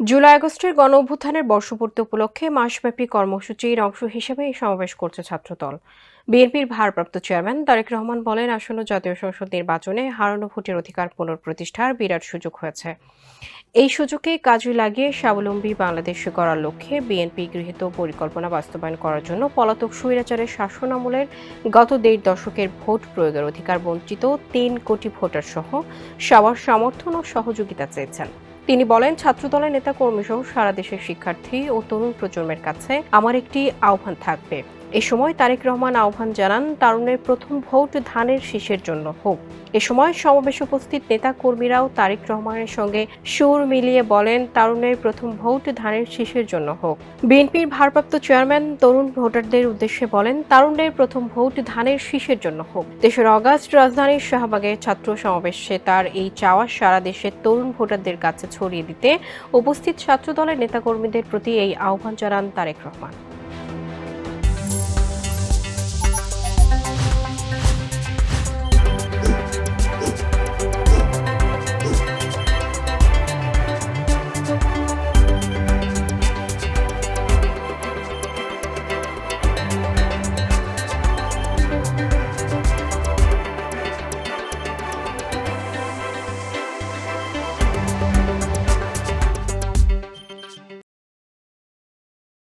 জুলাই আগস্টের গণঅভ্যুত্থানের বর্ষপূর্তি উপলক্ষে মাসব্যাপী কর্মসূচির অংশ হিসেবে এই সমাবেশ করছে ছাত্রদল। বিএনপির ভারপ্রাপ্ত চেয়ারম্যান তারেক রহমান বলেন, আসন্ন জাতীয় সংসদ নির্বাচনে হারানো ভোটের অধিকার পুনঃপ্রতিষ্ঠার বিরাট সুযোগ হয়েছে। এই সুযোগে কাজে লাগিয়ে স্বাবলম্বী বাংলাদেশ গড়ার লক্ষ্যে বিএনপি গৃহীত পরিকল্পনা বাস্তবায়ন করার জন্য পলাতক স্বৈরাচারের শাসনামলের গত ১.৫ দশকের ভোট প্রয়োগের অধিকার বঞ্চিত ৩ কোটি ভোটার সহ সবার সমর্থন ও সহযোগিতা চেয়েছেন। তিনি বলেন, ছাত্রদলের নেতাকর্মী সহ সারা দেশের শিক্ষার্থী ও তরুণ প্রজন্মের কাছে আমার একটি আহ্বান থাকবে। এ সময় তারেক রহমান আহ্বান জানান, তারুণের প্রথম ভোট ধানের শীষের জন্য হোক। এ সময় সমাবেশে উপস্থিত নেতা কর্মীরাও তারেক রহমানের সঙ্গে সুর মিলিয়ে বলেন, তারুণের প্রথম ভোট ধানের শীষের জন্য হোক। বিএনপির ভারপ্রাপ্ত চেয়ারম্যান তরুণ ভোটারদের উদ্দেশ্যে বলেন, তারুণের প্রথম ভোট ধানের শীষের জন্য হোক। দেশের অগাস্ট রাজধানীর শাহবাগের ছাত্র সমাবেশে তার এই চাওয়া সারা দেশের তরুণ ভোটারদের কাছে ছড়িয়ে দিতে উপস্থিত ছাত্রদলের নেতাকর্মীদের প্রতি এই আহ্বান জানান তারেক রহমান।